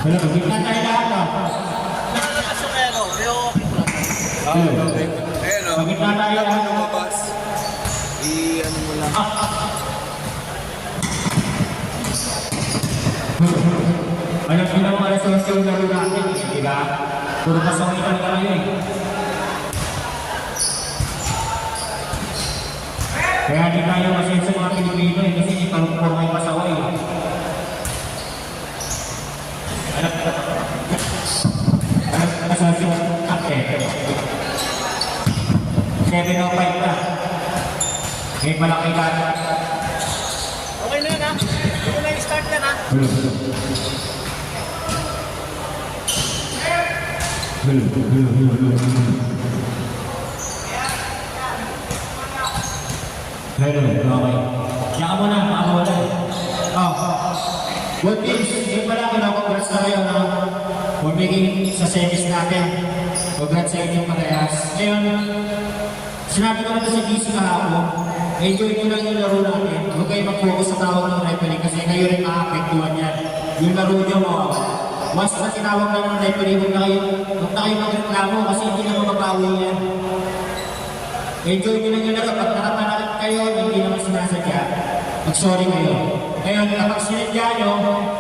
Gitna tayo lahat na. Nakakasumero, pero... Gitna tayo lahat. I-ano mo lang. Alam ko na mga resource yung laro natin, di ba? Puro pasaway ka na kayo eh. Kaya di tayo masin sa mga Pilipino eh, kasi di pa may pasaway. Alam sa yung ate. Kevin o 5 na. May malaki ka. Okay na yan ha? Ito na yung start yan ha? Okay. Saka mo na, makakawala. Good things, yung pala congrats na kayo na bumiging sa semis natin. Congrats sa inyong parehas. Ngayon, sinabi ko na ito sa GC kahapon, enjoy nyo lang yung laro natin. Huwag kayo mag-focus sa tawag ng referee kasi kayo rin maapektuhan yan. Yung laro nyo mawawala. Once na tinawag na ng referee, huwag na kayo magreklamo kasi hindi na mababawi yan. Enjoy nyo lang yung laro. Pag nakapanakit kayo, hindi naman sinasadya. Mag-sorry kayo. Ngayon, kapag sinadya nyo,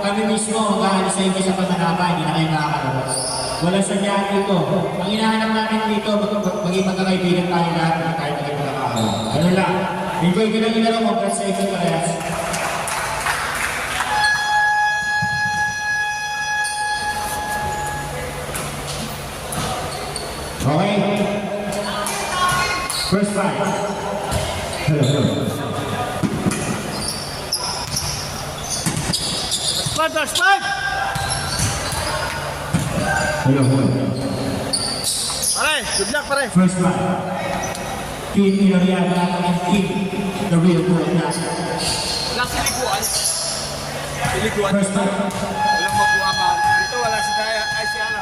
kami mismo mag-aalis sa inyo sa pagkakapa, hindi na kayo nakakalabas. Walang sadyaan dito. Ang hinahanap natin dito, maging magkakaibigan tayo lahat na tayo maging magkakapa. Ganun lang. Enjoy nyo lang yung laro mo, press sa inyo parehas. Okay. First fight. Hello. Start! Hello. Pare, good luck pare. First fight. Team Iloriana and Team The Real World National. Walang silikuan. Silikuan. First fight. Walang magbuhaman. Dito wala si Daya. Ay si Ana.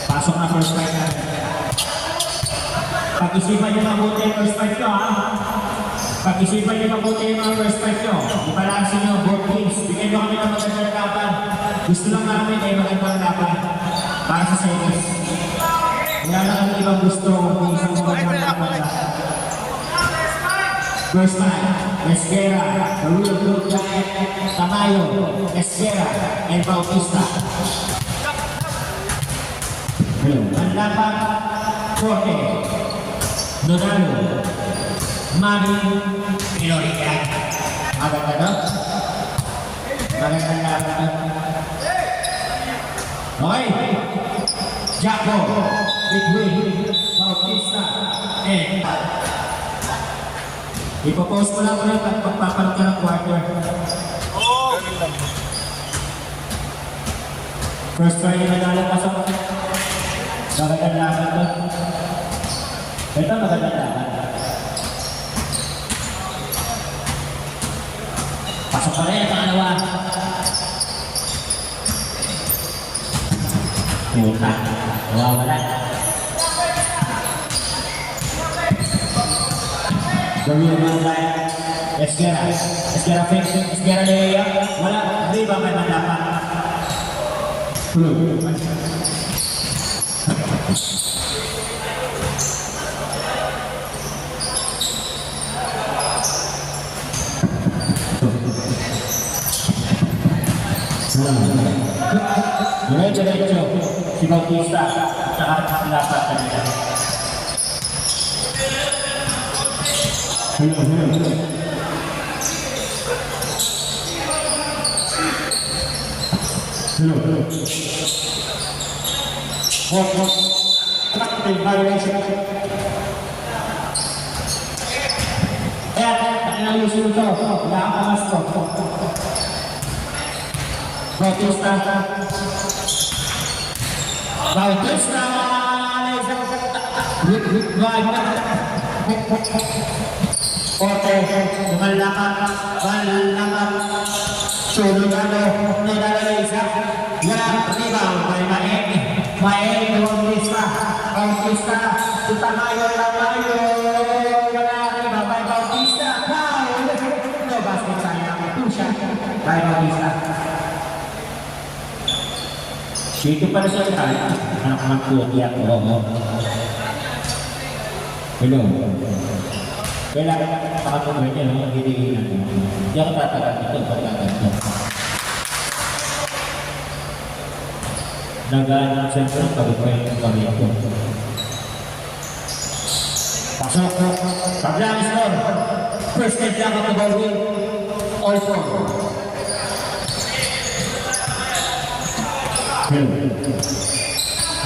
Pasok na first fight natin. Pag-isipan niyo mabuti yung first fight nyo, ha? Pag-isipan niyo mabuti yung mga first fight nyo. Ibalansin nyo, both teams. Bigyan nyo kami ng magandang laban. Gusto lang namin ay magandang laban para sa series. Wala na kami ibang gusto kung isang magandang laban. First fight, Esguera, The Real Blue Giant, Tamayo, Esguera, and Bautista. Ang laban, Jorge, Donalo, Mami, Ilorian. Maganda no? Magandang laban. Okay. Jaco, Bigwin, Bautista, and ipopost ko lang ulit at pagpapalit ka ng quarter. First try yung nalalapasok. Magandang laban to. Ito magandang laban. Pasok pa rin ang pangalawa. Puta. Nawawala. Gawin mo tayo. Esguera. Esguera fake. Esguera Lea. Wala. Hindi ba may mandapan? Diretso si Bautista at saka lapat kanila. Hello. Walk. Practice violation. Ayusin ito. Wala ang pamasko. Bautista. Forte, lumalakan, sulunalo, nilalagay isa, rebound, may Maeng, Bautista, Tamayo, Bautista, no basket sayang, 2 shot, by Bautista. Dito pala sa lahat, anak ng puti ako. Hello. Kailangan makatuloy niya, no? Hindi natin. Hindi ako tatagal dito pagkaganto. Nagaan siyempre ang pag-uwi ng kami ako. Pasok. Paglang score. First step lang ang pag-uwi. All four.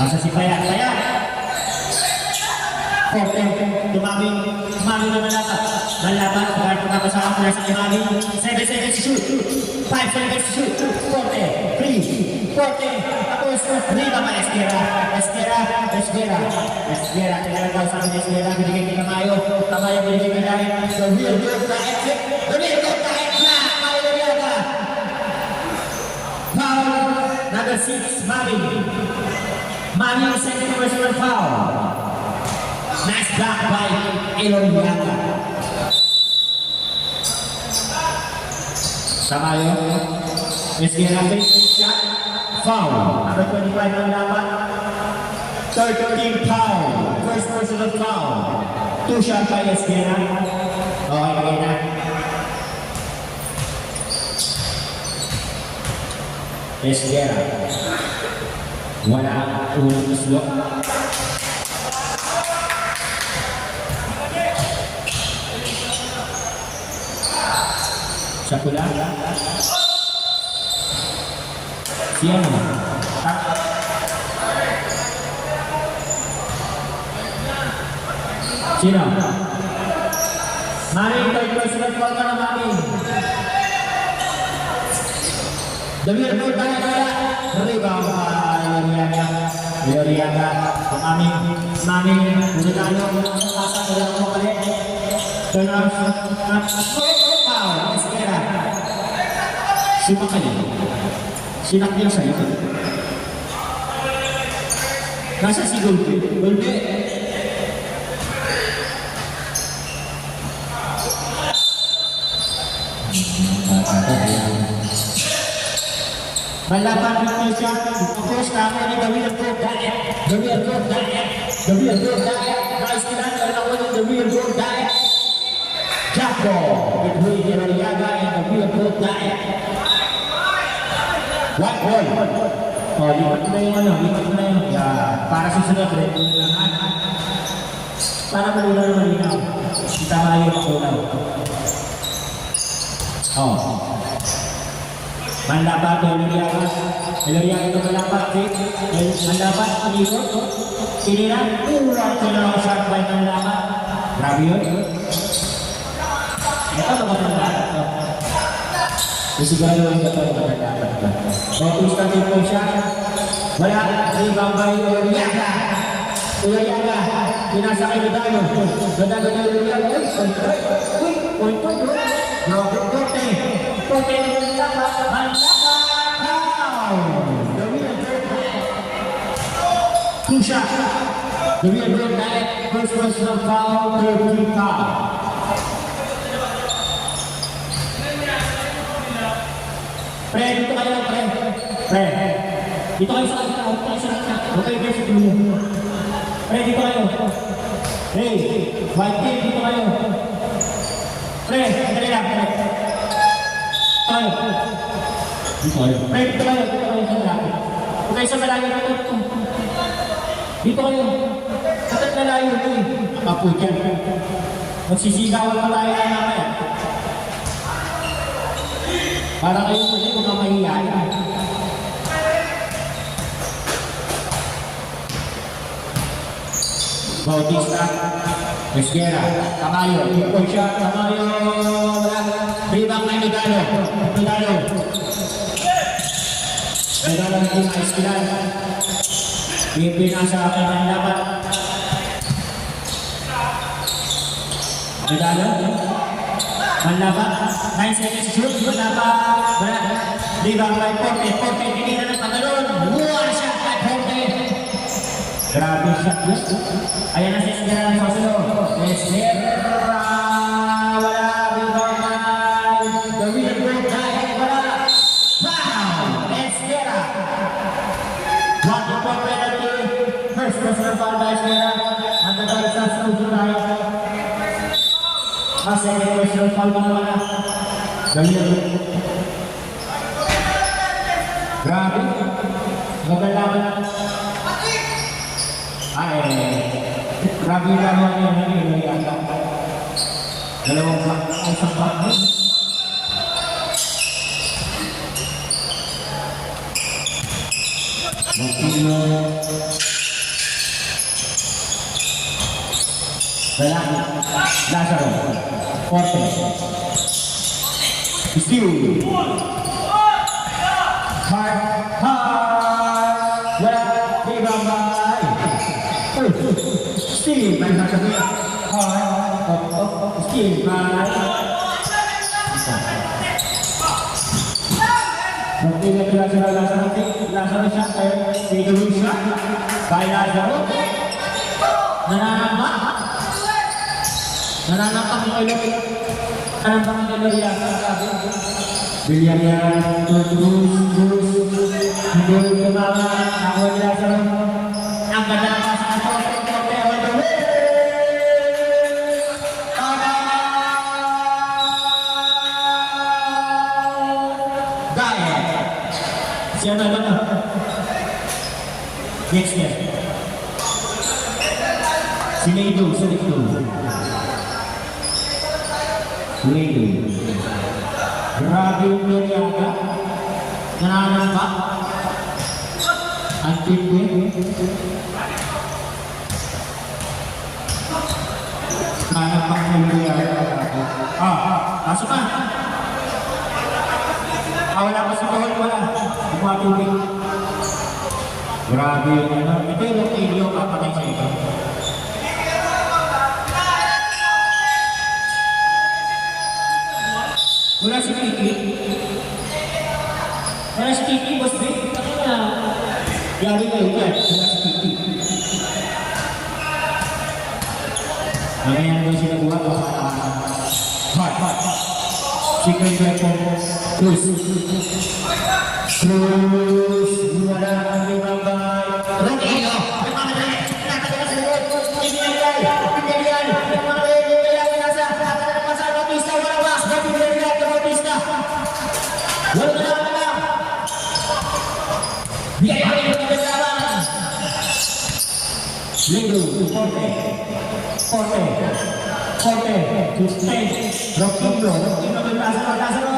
Asa si Paya. Forte. Tumaming na malapat. Malapat. Kahit pagkakasama ko na sa Imami. 7 seconds to shoot. 5 seconds to shoot. Forte. 3. Forte. Tapos, Riva pa Esquera. Kailangan daw sa akin Esquera. Binigay kay Tamayo. Tamayo binigay kay Darin. The real good diet. The real good diet. Tamayo Riaga. Foul. Number 6. Mami, second personal foul. Nice block by Eloriaga. Tamayo. Esquera shot. Foul. Number 25 ang dapat. 13 foul. First personal foul. 2 shot by Esquera. Okay na. Esquera. Wala ang unang islo. Sa pula. Siya mo. Sino? Mami, third personal foul ka na, Mami. Dawir mo tayo kaya. Rebound Eloriaga. Mami, Unitano, asa ko lang mo kali. Turn out. Foul. Esquera. Sumakali. Sinakyan sa'yo. Nasa si Golbe. Malaban ng shot. Approach kami ni The Real Good Diet. Guys, kinanta lang ulit The Real Good Diet. Jaco. Between Eloriaga and The Real Good Diet. White ball. Oh, lipat na yung para susunod rin. Para malinaw. Kita tayo makunaw. Oh. Mandapat Eloriaga ito malapat. Mandapat, pag-ikot. Sinira. Ulang lang shot by Mandapat. Grabe yun. Ito ba matandaan ito? Isiguro yung ito matandaan ito. Bautista din po siya. Wala. Rebound by Eloriaga. Pinasa kay Nadalo. Nadalo na Eloriaga. Point. Forte. Two shots. The Real Good Diet. First personal foul. 13 foul. Pre, dito kayo lang, pre. Dito kayo sa kanila. Okay, guys, ito mo. Pre, dito kayo. Hey, white team, dito kayo. Pre, dali lang, pre. Tayo. Dito kayo. Pre, dito kayo sa malaki. Okay, sa malaki na ito. Dito kayo. Katat na layo ito eh. Apo dyan. Magsisigawan pa tayo na namin. Para kayo muli kung mamahiyain. Bautista. Esquera. Tamayo. Ipon siya. Tamayo. Rebound na Nadalo. Nadalo na yung Esquera. Pinasa akin ang dapat. Nadalo. Manlaban. 9 seconds shoot. Rebound by Forte. Tinira ng pantalon. One shot by Forte. Grabe shot yun. Ayan na si Esquera ng susunod. Esquera. Wala. Rebound by The Real Good Diet. Wala. Foul. Esquera. second personal foul mo naman na. Ganyan. Grabe. Magalaman. Ay, grabe yung laro niya na yun. Dalawang ay isang back. Magtino. Lalaki. Lazaro. Forte. Steve. Hard. Wala. Di bangay. Steve. May sasabihin. Hard. Steve. Magtino sila sila Lazaro. Lazaro siya. Siguro siya. Kaya Lazaro. Nananapak mo ilog. Anong bang Villarreal? Villarreal, Cruz. Hindi kumama. Ako nila sa ang ganda ng pasa ng Forte. On the way! Gaya. Siya na lang. Next. Si Maydo, sa likod. Maydo. Grabe yung Noriaga. Nananampak. Ang tindi. Nananampak ng Noriaga. Pasok ka. Wala pa si Kahol, wala. Bumatuloy. Grabe yung ano. Ito yung Rotelio, kapatay sa ito. Wala si Kiki. Wala si Kiki, boss B. Yari kayo yan. Wala si Kiki. Ngayon doon sila buhat. Hot. Secret weapon. Cruz. Wala ang limabay. Rodeo. Lindo, Forte, sustain, Roquillo, Lazaro,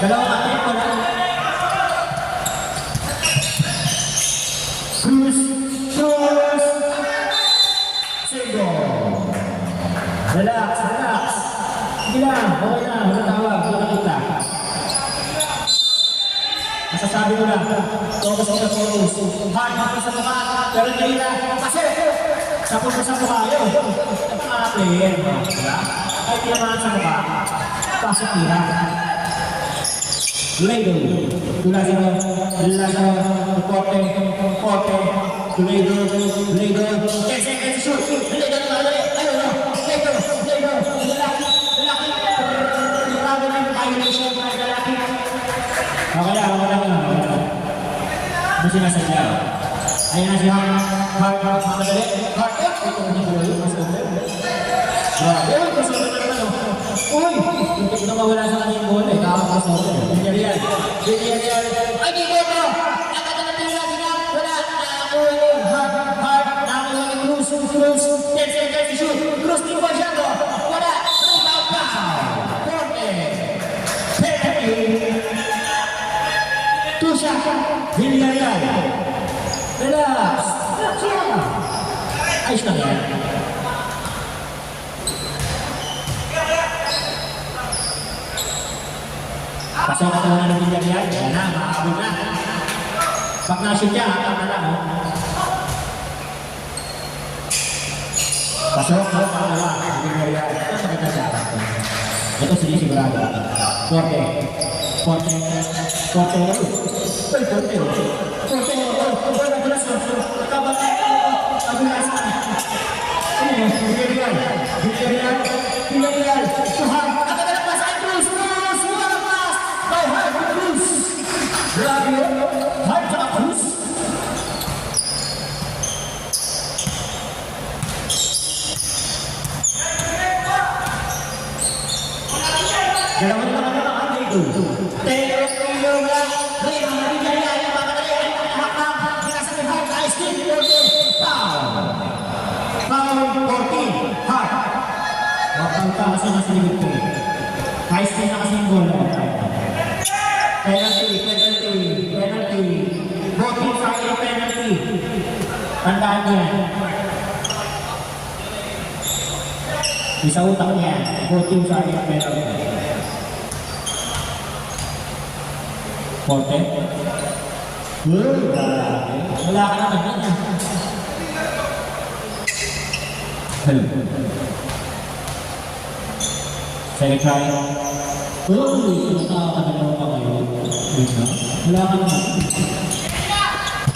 dalawa Cruz, Sigo, relax, sige lang, okay na, wala tawag, wala kita. Masasabi mo lang, focus sa focus. Hard sa mukha, pero hindi na. Kasi, sa puso sa mukha yun. Mga player, diba? Ay, tinamaan sa mukha. Pasok tira. Luego, Lazaro, Forte, Luego, kasi shoot. Luego, ayun, lalaki. Grabe ng violation ng lalaki. Okay lang. Ano sinasadya? Ayan na si Hart. Madali. Hart. Ito na yung mas ganda. Grabe. Kasi ito na naman. Uy! Hindi na mawala sa kanyang bola. Kakapasok. Villarreal. Ay, di ko ito! Nakatalatin natin na. Wala. Hart. Nakakuha ni Cruz. 10 seconds to shoot. Cruz, di ba siya to? Wala. Rebound pa. Forte. Tusha, Villarreal. Relax. Ayos lang yan. Pasok ka na ng Villarreal. Yan na, makakabog na. Pag na-shoot niya, haka na lang. Pasok ka na Villarreal. Ito sa kita siya. Ito sinisigurado. Forte. Taylor Taylor lang. Ray, ang nabigyan niya yung mga tayo ay hakbang. Pinasabihan sa Steve Gordon. Foul. Foul 14. Hard. Wakang ka kasi nasa ligod ko. High speed na kasi yung goal. Penalty. Voting sa akin penalty. Tandaan niya. Isa utang niya. Voting sa akin penalty. Forte. Wala ka naman yan. Second try. Nakakadalaw pa kayo. Wala ka naman.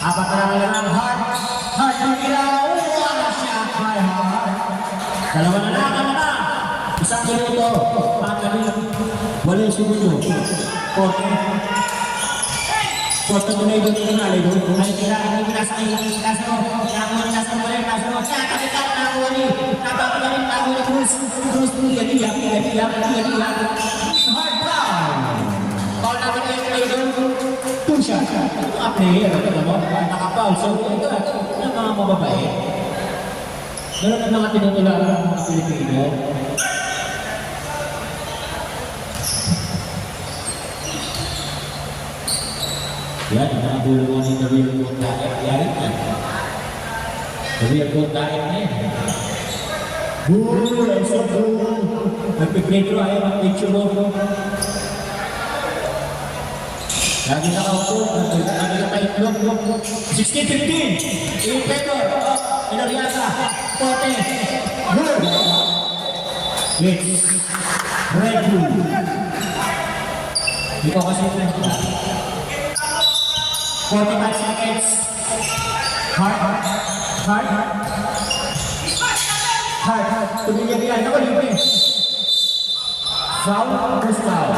Apat na lang hard. Hard na ilaw. Wala siya. By hard. Dalawa na lang. Isang minuto. Pagkalit. Walang segundo. Forte. Forte mo na yung doon na. Ay, kailangan mo nasa kayo. Nasa mo. Kailangan mo nasa mo. Nasa mo. Kaya kapitan na ako ni. Napapagaling na ako ni Cruz. Cruz mo. Yag. Hard foul. Foul naman kayo doon. Two shot. Ito nga player. Ito mo. Nakapoul. So, ito ang mga mababae. Meron ang mga tinutulala ng mga Pilipino. Yan, ang mga bulungan ni The Real Goat Diet. Yan. The Real Goat Diet na yan. Ang sobrang. Nagpipretro ayaw ang picture mo. Lagi nakaupo. Lagi na tayo itlog. 16-15. Ilpetor. Iloriasa. Pote. It's Red Bull. Dito kasi ito. 45 seconds. Hard. Tumigil-tigil. Ako, libre. Foul. First foul.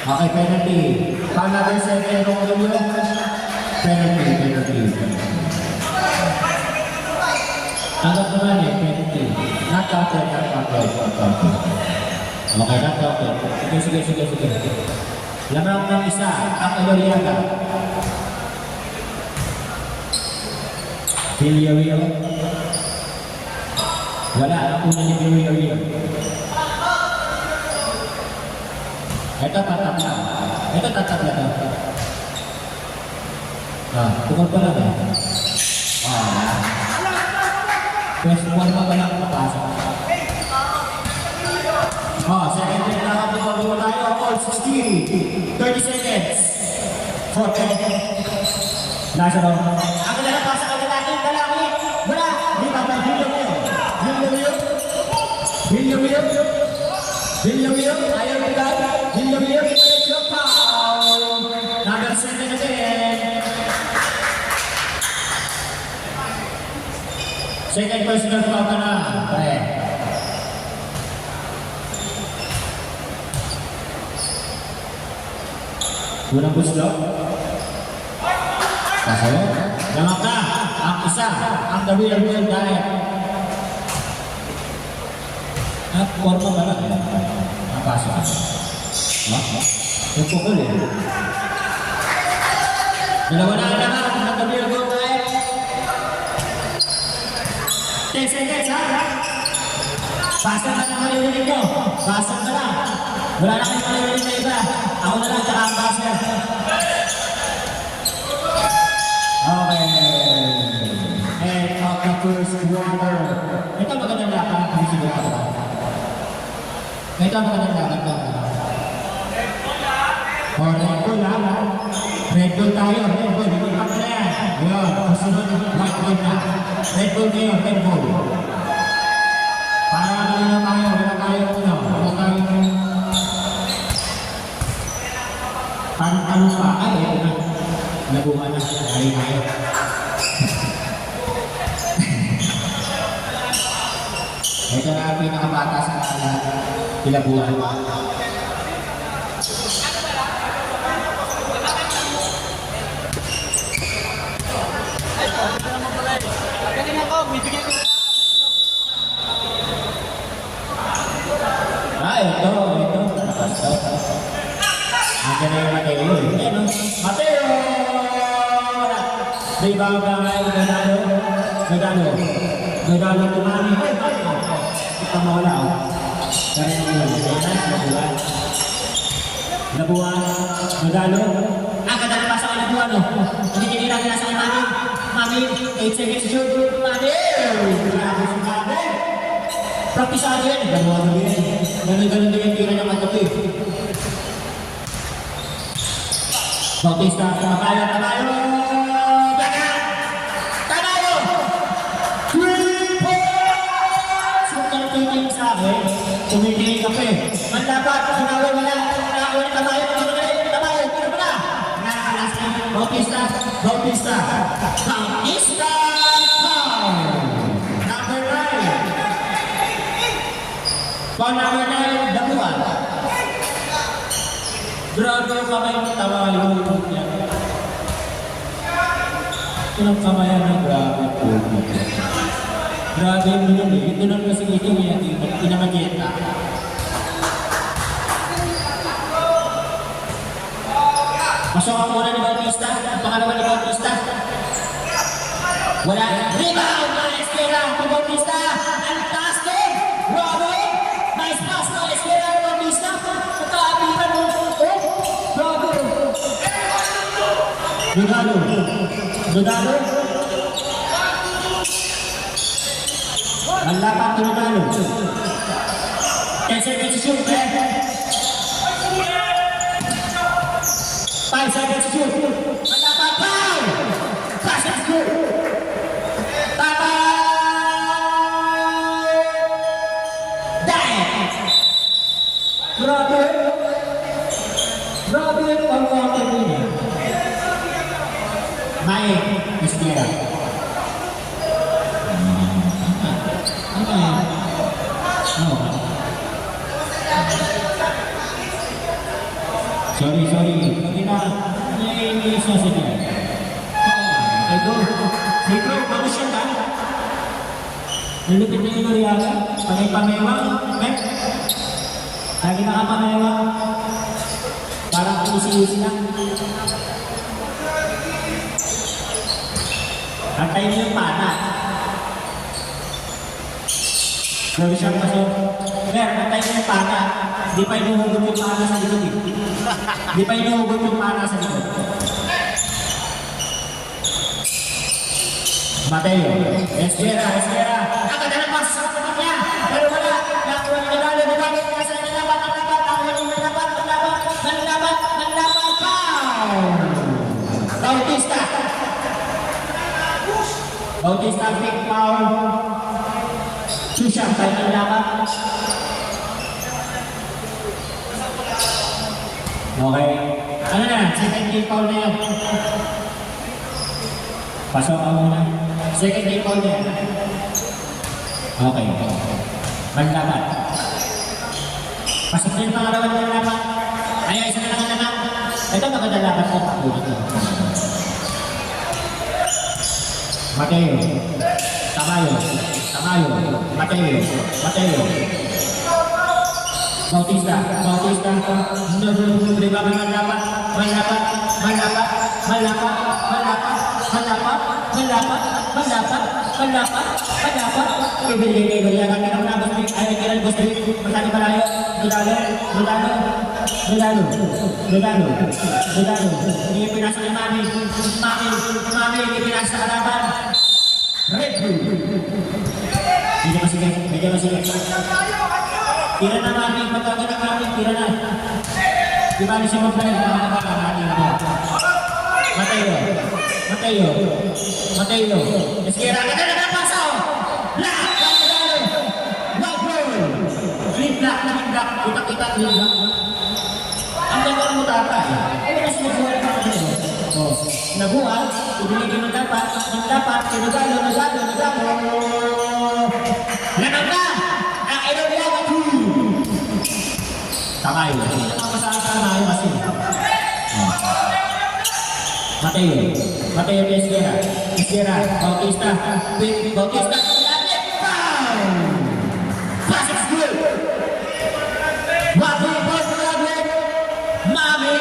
Okay, penalty. Foul natin second. Penalty. Tanggap naman penalty. Not counted. Okay, not counted. Sige. Lamang ng isa, ang Iloriaga. Villarreal. Wala, ang una ni Villarreal. Ito tatap na. Tukol pa lang eh. First one pa lang papasok. Second time na kapag tayo. All 60. 30 seconds. 40. Nasa mo. Ang lalabas sa natin. Dalaki. Wala. Di ba ba? Villarreal. Ayaw bigay. Villarreal. Foul. Number 7 again. Second personal foul ka na. Okay. Unang gusto. Kasayo. Lamang na. Ang isa. Ang The Real Diet. At forma ba lang? Ang pasok. Yung pukul eh. Dalawa na naman. Ang The Real Diet. 10 seconds ha. Pasok na naman yung nito. Pasok na lang. Wala na kayo malilinig na iba. Ako na lang tsaka ang basket. Okay. And of the first quarter. Ito magandang lakad. Ito magandang lakad. Red Bull ha. Red Bull tayo. Red Bull. Hindi pa na yan. Yun. Kasunod. White Bull na. Red Bull kayo. Red Bull. Para na tayo. Wala tayo. Wala tayo. Tanong pa, ay, ito na. Nabunga na. Ay, tayo. Ito na ang pinakabata sa kilabuhan. Galing ako, bibigyan ko. Ito. Lakas daw. Dodalo. Dodalo tumani. Ito mawala oh. Kaya nabuwan. Nabuwan. Dodalo. Kadali pa sa Nabuwan oh. Hindi kinilagay na sa Mami. Mami, 8 seconds shoot. Mami! Grabe si Mami. Praktisado yan. Ganun din. Ganun din yung tira ng matabi. Bautista, tabayo. Daga! Tabayo! 3 points! So, titingin sa akin, tumitingin ka pa eh. Mandapat, sinabi mo na, tabayo, tabayo, tira mo na! Nakakalas na, Bautista, foul! Number 9. Foul number 9, Dabuan. Grabe yung kamay ng tabayo. Ito ng kamayan ng grabe po. Grabe yung minun eh. Ito lang kasi ito niya, pinamageta. Masok ang muna ni Bautista. Ang pangalawa ni Bautista. Wala. Rebound! Na Esquera kung Bautista. Fantastic! Robin! Nice pass na Esquera kung Bautista. Pagkaabihan mo. Robin! Dodalo. Manlapat to Dodalo. 10 seconds to shoot. 5 seconds to shoot. Manlapat. Foul! 5 seconds to shoot. Tama! Grabe yung pang-water niya. Mae, Esquera. Ano yan? Sorry. Hindi na, naiinis na siya. Ego, bagus siya ka. Nilupit na yung Noriaga. Pamewang, lagi nakapamewang. Parang isi-isi na. Antayin mo yung pana. Sorry siya pasok. Antayin mo yung pana. Di pa inuhugot yung pana sa likod eh. Di pa inuhugot yung pana sa likod. Mateo. Esquera. Nakadala pa sa kapatid niya. Pero wala. Nakuha ni Dodalo. Nasa nalaban. Bautista big foul. Susha tayo ng laban. Okay. Ano na? Second game foul na yan. Pasok ka muna. Second game foul na yan. Okay. Maglaban. Pasok na yung pangalawa ng laban. Ayaw, isa na lang naman. Ito magandalaban ko. Mateo. Tamayo. Mateo. Bautista. Rebound Manlapat. Ibigay. Yan ang kinamnabas ni Ayay Gusto. Matani malayo. Dodalo. Hindi pinasa ni Mami. Hindi pinasa sa kalaban. Red Bull. Medyo masigay. Tira na Mami. Pagkagin na Mami. Tira na. Di ba siya mag-play? Mateo. Esquera. Ganda na pasa. Black. Flip-black. Kita. Ang ganda mo tatay. Ano kasi nagbuhat pa ka dito? Nabuhat. Ibinigay mo dapat. Nagdalo. Lanang na! Ang ilaw. Takay. Masasama yung kasi. Mateo Esquera. Bautista. Classic school. Mami.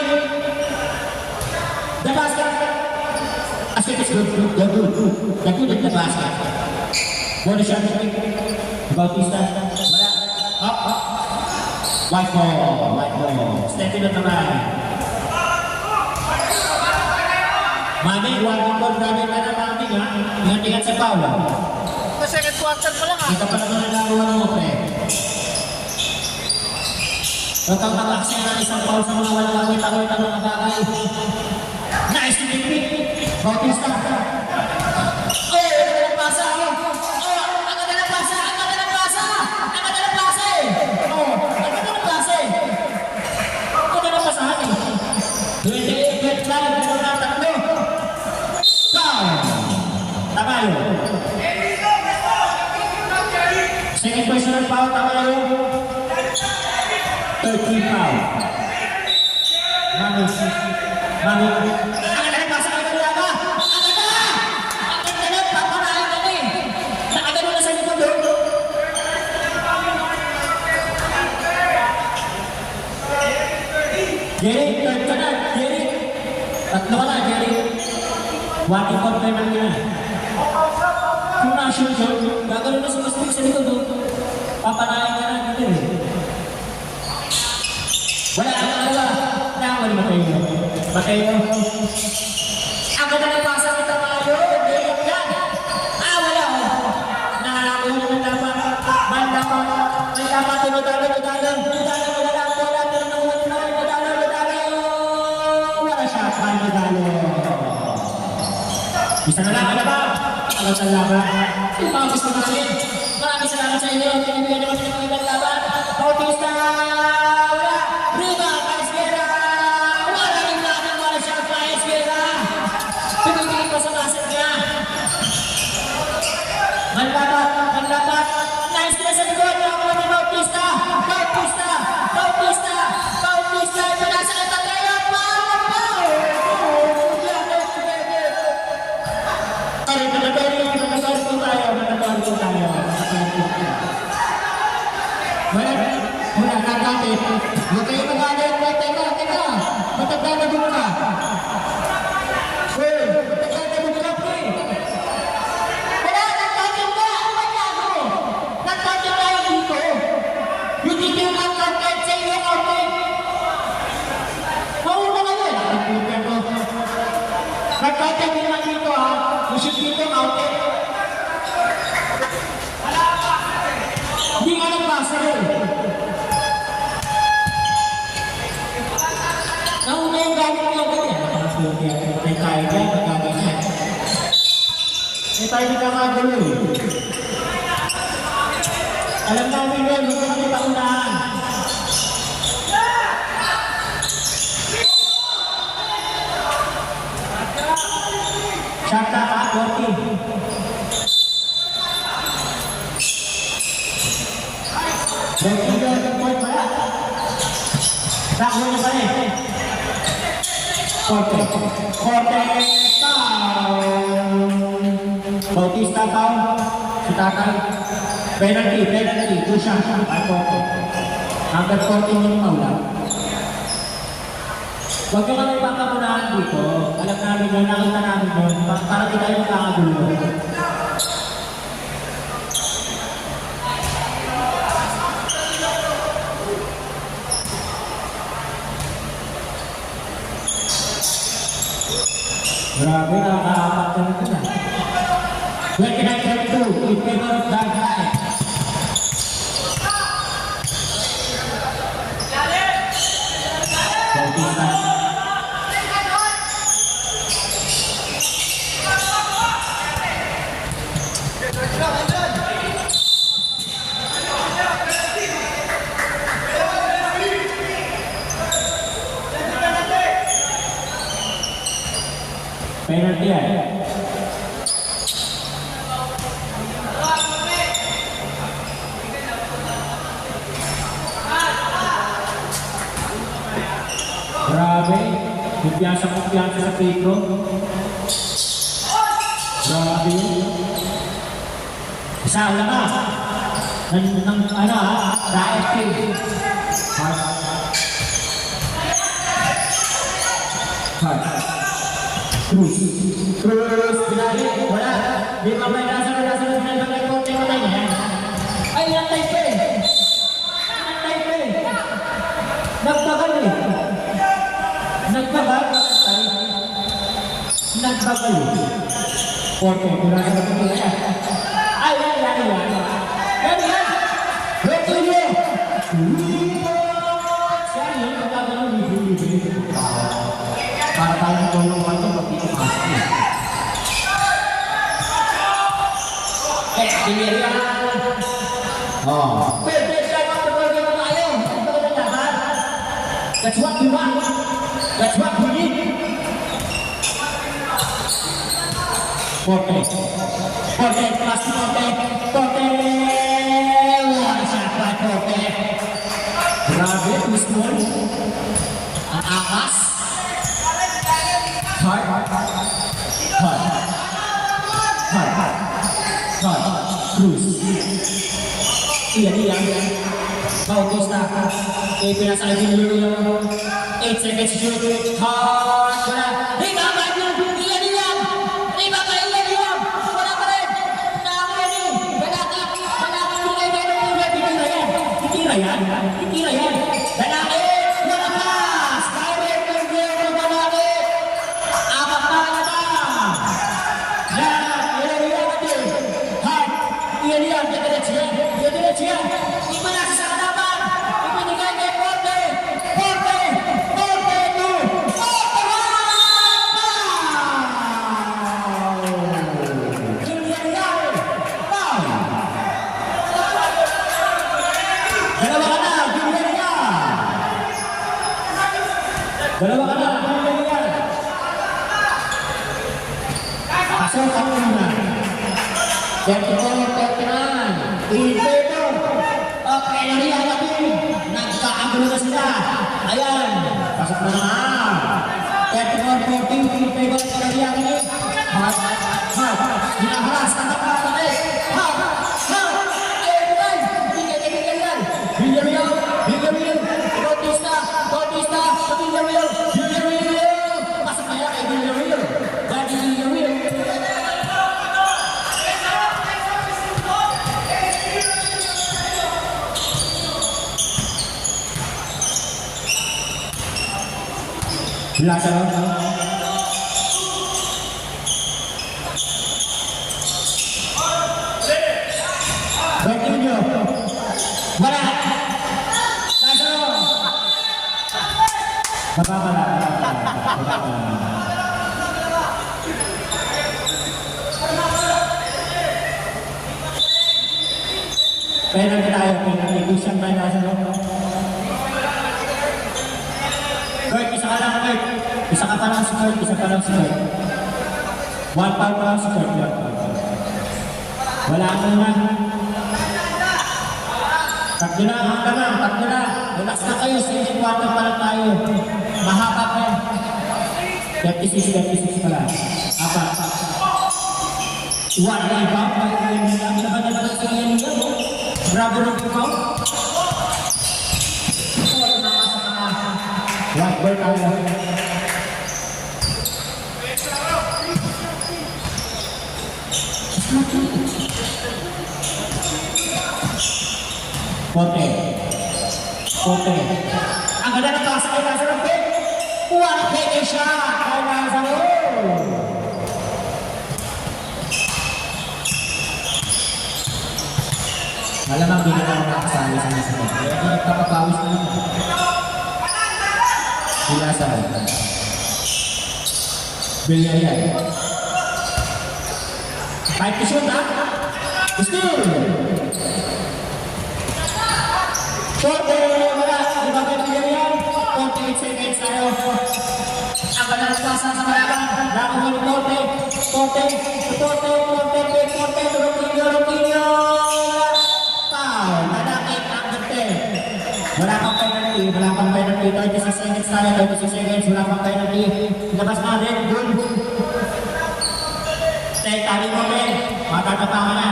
The basket. As it is The good at the basket. Body shot. Bautista. Wala. Up. White ball. Step in at naman. Mami, walking ball. Grabe ka na, Mami, ha? Ingat-ingat sa foul, ha? Sa second quarter pa lang ah. Ito pa naman ang nagawa mo, pre. Total mag-action ng isang foul sa mga walang nakita-kita ng mga bagay. Nice to be quick. Bautista. Oh, ang ganda ng pasa. Ang ganda ng pasa. Get lang, ito na tatlo. Foul. Tamayo. Second personal foul, Tamayo. 13 foul. Mami. Ang ganda ng pasa, ang ganda ba? Ang ganda, papanahin kami. Nakagano na sa likod. Jerry, third ka na, Jerry. Tatlo ka na, Jerry. Walking ball kayo lang yan. Kung na-shoot yun, gagawin na si Mastig sa likod. Papanahin ka na dito eh. Wala ang alaga. Nakawal Mateo. Ang ganda ng pasa kita tayo. Jerry yan. Wala oh. Nakalakoy na ng dapat. Banda pa. May dapat tinutalo. Isa na lang, ano ba? Alam sa laban. Yung mga gusto namin. Maraming salamat sa inyo. Pinibigyan naman ng mga ibang laban. Bautista! Wala! Riva! Paisguera! Wala rin natin wala siya. Paisguera! Pinibigyan pa sa kaset niya. Manlabat! Nice na sa likod. Mga ni Bautista! Ito nasa katagayan. Mula kakapit. Huwag kayo magalit. Teka. Matagda na doon ka. Matagda na doon ka, pre. Wala, nagtatin ka. Ano? Nagtatin tayo dito. Yung dito yung kakapit sa iyo, kakapit. Mauna ka yun. Nagtatin din lang dito, ha. Yung shoot dito, kakapit. Hindi nga nagpasa rin. Nauna yung gamit niya ba yan? May tayo dyan, magkaganyan. May tayo di ka magulo eh. Alam namin yun, hindi kami paunahan. Shot na ka, 14. Takbo niya pa rin. Forte, foul. Bautista foul. Si Tatay. Penalty. 2 shots. Ay, Forte. Number 14 yung maula. Huwag nyo kami pagkakunahan dito. Alam namin yun, nakita namin yun. Para di tayo magkakagulo. Grabe, nakakaapat ka na ito na. 29-32, in favor of Daghay. Bautista. Penalty yan. Grabe. Kumpiyansa sa Pedro. Grabe. Isa, wala ka. Diet kill. Cruz. Di ba may nasa pinagpagay ko, tingnan tayo niya. Ay, nantay pa eh. Nantay pa eh. Nagbagal eh. Nagbagal. Nagbagal eh. Porto, pinasa na ito niya. Ay, yan. Ready niyo. Siya yun, magkakaroon ng libo-libo. Para tayong tulungan ito, magpipasok niya. Pilihan. Oh. Pwede siya magpapagay na tayo. That's what we want. That's what we need. Forte. Forte. Plus Forte. Forte. One shot by Forte. Grabe. Usmon. Ang akas. Hard. Cruz. Iya. Bautista. Pinasakay din yung 8 seconds shoot. Hard. Wala. Riba ba yun? Iya. Riba ba iya? Wala pa rin. Nakakaya din. Balaki. Titira yan. Balaki. Malakas. Direct ng Diego Balaki. Apat na nata. Iya. Diretso yan. Ipanasa sa katapan. Ipinigay kay Forte. Forte 2. Forte 1. Julian Yao. Foul. Dalawa ka na, Julian Yao. Pasok ka muna. 34-39. Ito. Okay na rin natin. Nagkakagulo na sila. Ayan. Pasok na naman. 34-40. In favor ka na rin natin. Hard. Hinaharas. Hard. Ayan. Tingnan yan. Villarreal. Bautista. Villarreal. Pasok na yan kay Villarreal. Daddy Villarreal. Lazaro. Bertinho. Wala. Lazaro. Babala. Penalty tayo. Isang ba Lazaro? Kurt, isa ka pa lang si Kurt. One foul pa lang si Kurt. Wala ka na. Tatlo na. Relax na kayo. Second quarter pa lang tayo. Mahaba pa. 36 pa lang. Apat. One na iba. Laban sa iyan niya. Bravo ng ikaw. White bird tayo. Forte. Ang ganda ng kasa kay Lazaro. One peke shot kay Lazaro. Malamang hindi ka makakasali sa nasa ko. Kaya hindi nagpapagawis na lang. Lazaro. Villarreal. Fight to shoot, ha? Still. Forte, wala. Ibagay Villarreal. 48 seconds tayo. Ang kanang pasa sa malaban. Nakuha ni Forte. Roquinho. Foul. Nanakit ang gante. Wala pang penalty. 36 seconds tayo. 36 seconds. Wala pang penalty. Labas na rin. Good. Stay, tali mo rin. Matatapangan na.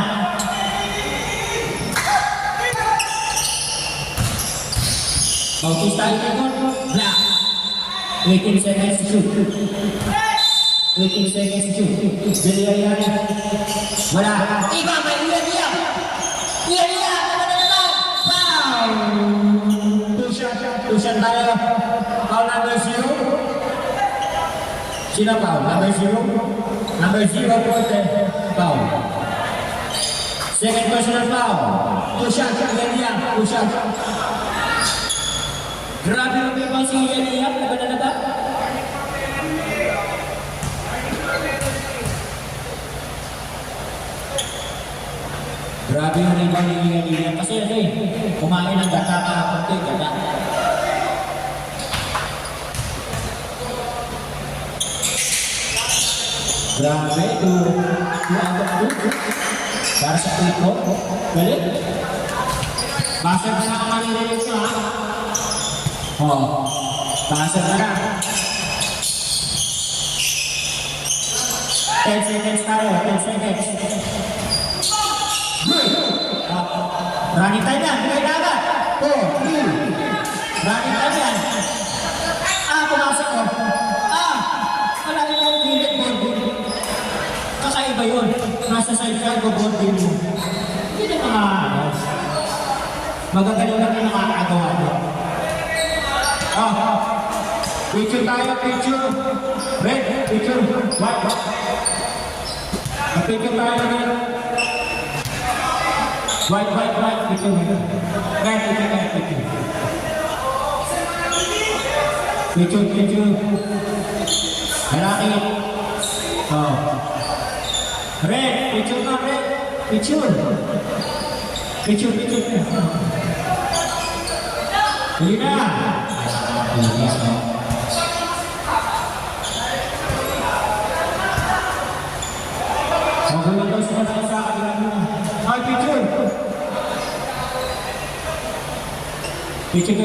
Bautista ikot. Black. 18 seconds to shoot. Villarreal. Wala. Iba, may iyan. Iyan. Foul. Two shot tayo. Foul number 0. Sino foul? Number 0? Number 0 po. Foul. Second personal foul. Two shot. Iyan. Two shot. Grabe mo ba si Iyan? Naganda na ba? Grabe yung rebound ni Iyan kasi kumain ng gata ka gata. Grabe to para sa Pico. Galit. Basag na ang manililis nyo ha. Basag na na. 10 seconds tayo, 10 seconds. Running time yan, bigay na agad. 4, 3. Running time yan. Pumasok ko. Wala rin ang pilit boarding. Kakaiba yun. Nasa sidecar ko boarding mo. Hindi na mga magagaling lang yung nakakagawa mo. Picture tayo, picture. Red, picture. White. Picture tayo red. White, picture. Red, picture. Picture. Lalaki. Red, picture na red. Picture. Hindi na. Magulang daw sila sa kabilang mo. Ay, picture. Picture.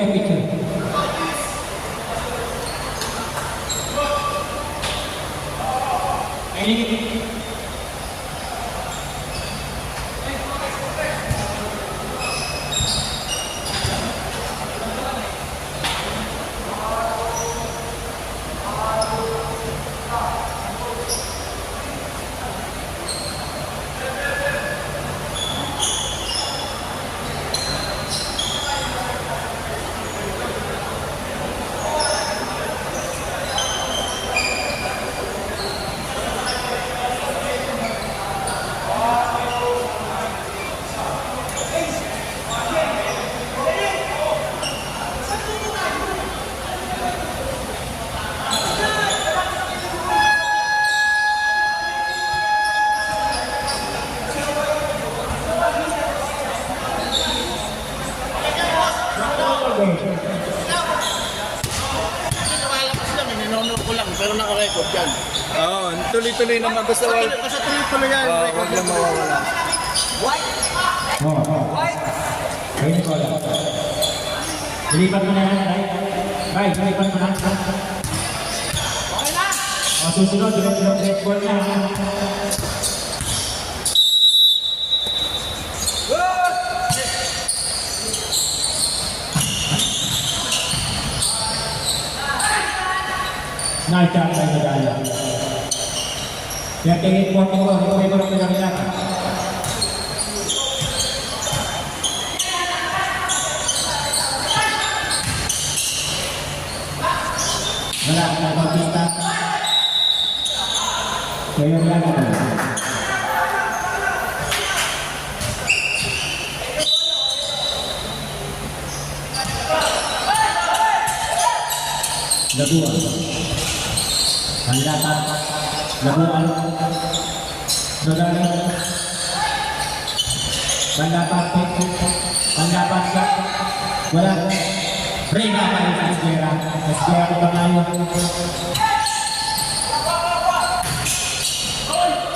Pero naka-record yan. Oo, tuloy-tuloy naman. Basta Basta tuloy-tuloy yan. huwag lang mawawala. Ayun ko lang. Ilipat mo na yan, Ray. Ilipat mo na. Susunod, red ball na. Naikap tayo medalya. Kaya tingin mo ang pinaglakan. Wala, nagpapista. Kaya yan ako. Labuan. Labuan. Pandapat ka. Wala. Reyna pa rin sa Esguera. Esguera ko ba tayo?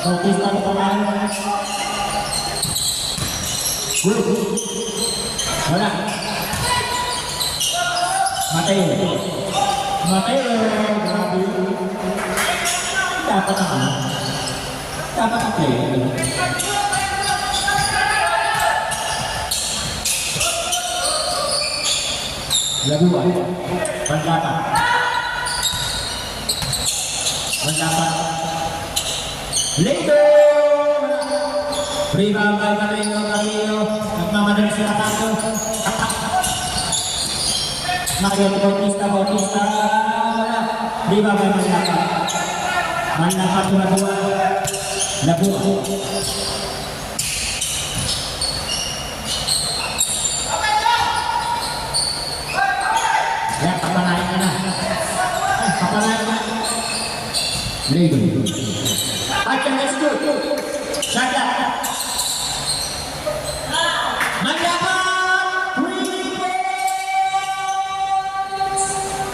Bautista ko pa tayo. Wala. Mateo. Grabe. Dapat ang play. Labuan. Pandapat. Later! Rebound by Mateo. Nagmamadali sila tayo. Mario Bautista. Rebound by Manlapa. Manlapa Labua. Ya, papanain ka na. Papanain ka na. Lego. At yung let's go. Shaka. Manlapa.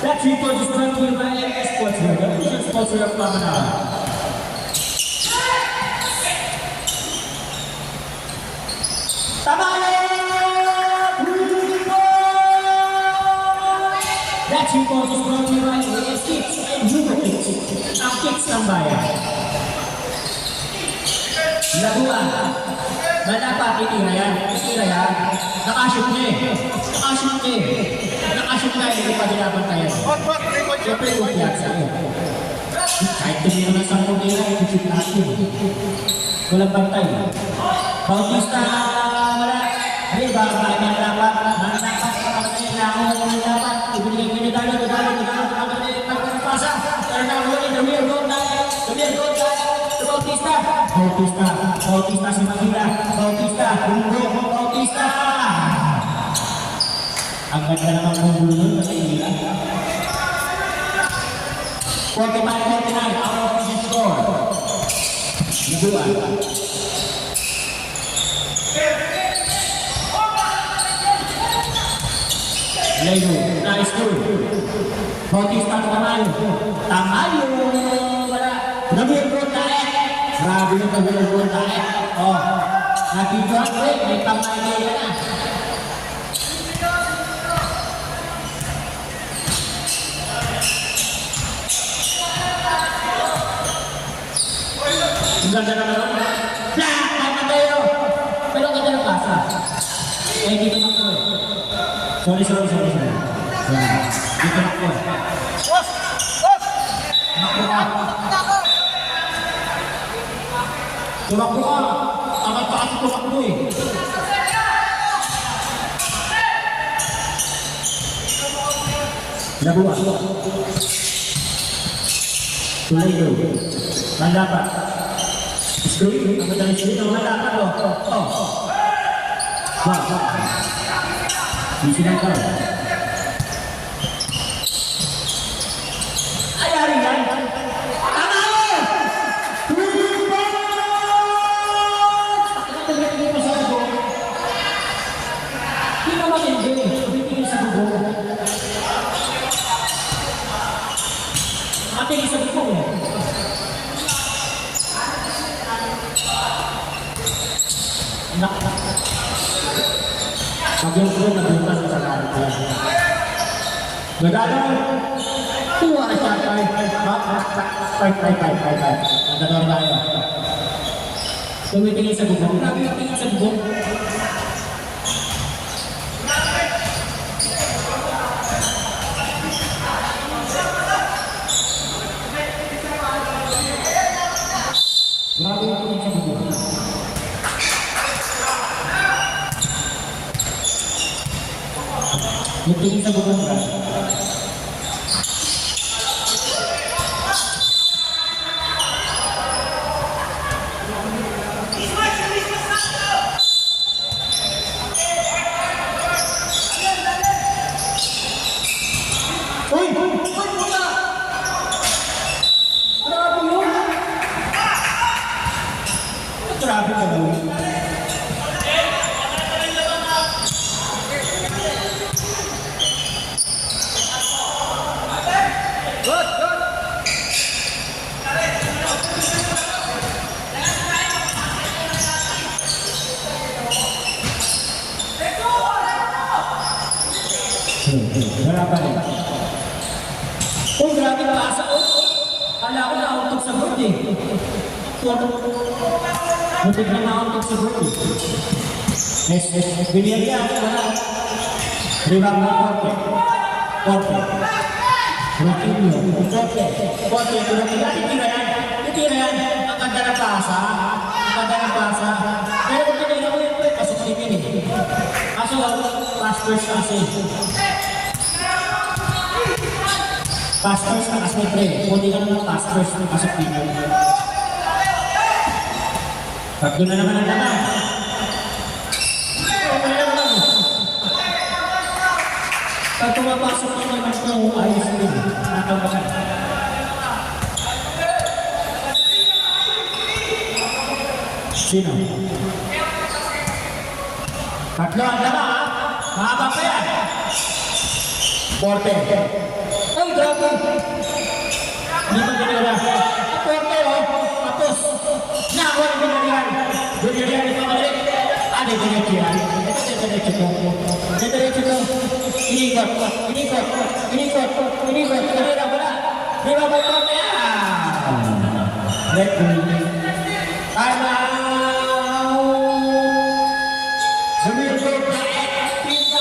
That 3 points is brought to you by MS Sports here. The official sponsor of Pamanala. That 3 points is brought to you by MS Kicks and Jugo Kicks. Ang Kicks ng bayan. Labuan. Manlapa, titira yan. Nakashoot niya eh. Nakashoot na hindi pa binabantayan. Siyempre yung piyansa yun. Kahit tumira na sa pumira, i-shoot lahat yun. Walang bantay. Bautista, wala. Riba, Manlapa, ibigay ko niya tayo, pagpapasa. Pero na huli, Damir Gold, Bautista si Manila, Bautista. Ang ganda naman ng gulo nun kasi hindi 45-49, out of the score. Nabuan. Lego, nice goal. Bautista Tamayo. Wala. Damir Gold tayo. Grabe yung pag-uulog tayo. Oh, nabidyohan ko eh. May pamay na na. Ang ganda naman ako. Black! Tama tayo! Pero ang ganda ng pasa. Eh, dito na ko eh. Sorry. Dito na ko eh. Tumakbo ka! Angat pa kasi tumakbo eh. Labuan. Tuloy. Manlapa. Screen. Ang madaling screen. Ang Manlapa. Wow. Isinan ka. Ayari yan. Matilis sa bukong eh. Pag yung crew nabuntas sa sarang ko. Nagalaw. Tuwa na siya. Fight. Nagdador tayo. Tumitingin sa bukong. Tumitingin sa bukong. Grabe yung tingin sa bukong. Yung tingin sa bukong ka. Uy! Puta! Grabe yun! Grabe ka mo. Wala pa rin. Oh, grabe na asa ko. Kala ko na-outog sa board eh. Mutig na na-outog sa board eh. Binigyan wala. Rebound na Korte. Roquinho. Korte. Titira yan. Ang ganda ng pasa. pass first na kasi. Pass first na kasi, pre. Kundi ka naman pass first na pasok dito. Tatlo na naman ang naman. Pag tumapasok ka naman ito, ayos din. Natawagan. Sino? Tatlo ang naman, ha? Mahaba pa yan. Porte. Ay, grabe. Hindi pa ginagawa. Porte, oh. Tapos. Nakuha ng binarihan. Binarihan ito maliit. Ano yung binarihan? Ito, diretso ko. Diretso ko. Inikot. Inikot. Inikot. Inikot. Kanina ba na? Di ba may porte? Let go. Time out. Sumirgot na pinta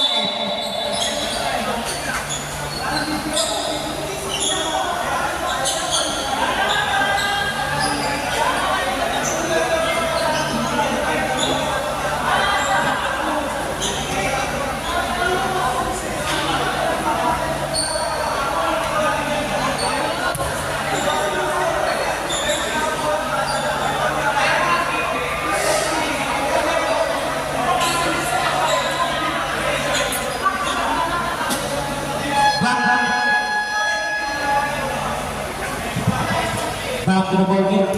back to the ball game.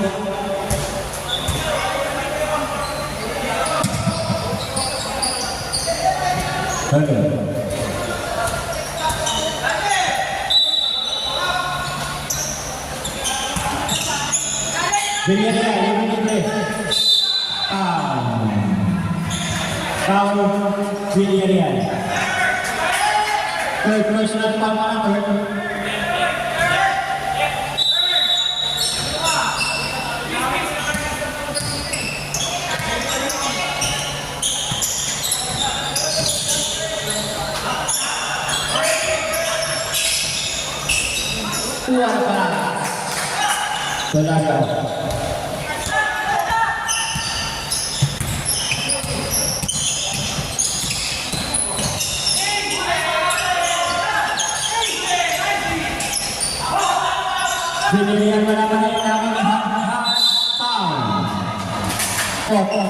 Villarreal, yung libre. Foul, Villarreal. Third personal foul na third. Keluar para Belanda. Pilihan malaman ng namin Teka.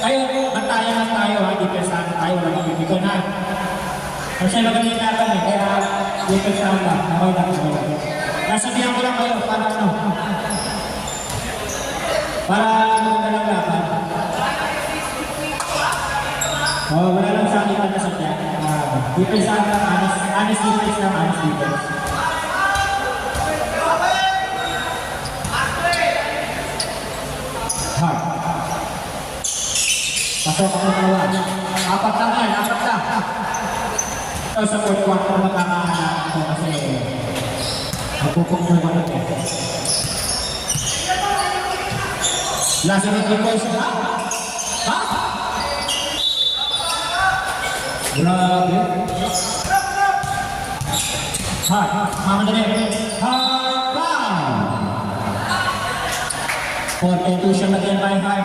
Tayo, bantayan lang tayo ha, depensahan tayo, walang ibigay na. Kasi magaling natin eh, kaya depensahan lang, okay lang. Nasabihan ko lang kayo, para ano? Para maganda lang laban. Wala lang sa akin na sadya. Depensahan lang, honest defense lang, honest defense. Hard. Pasok ako naman. Apat lang yan, apat lang. Ito sa fourth quarter magkakahanap ko kasi magpupok mo yung manok eh. Last minute request, ha? Ha? Grabe. Hard. Mamadali. Hard foul. 42 siya mag-end by hard.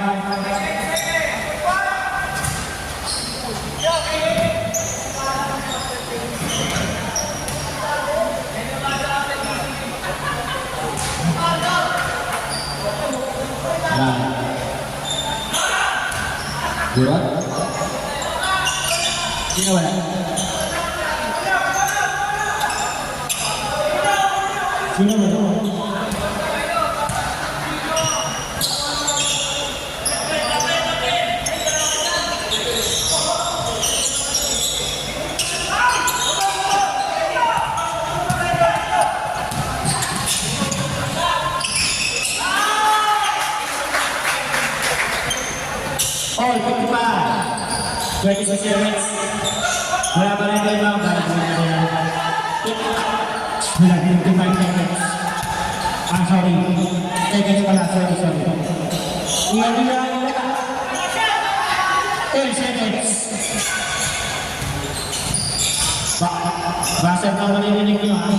Buat? Sino wala? Sino wala? Oh, 55. 26 minutes. Wala pa rin kayo mga bago na yan. Wala, 55 seconds. Sorry. Seconds pala, sorry. Iyan nila. 10 seconds. Basta na marinig nyo, ha?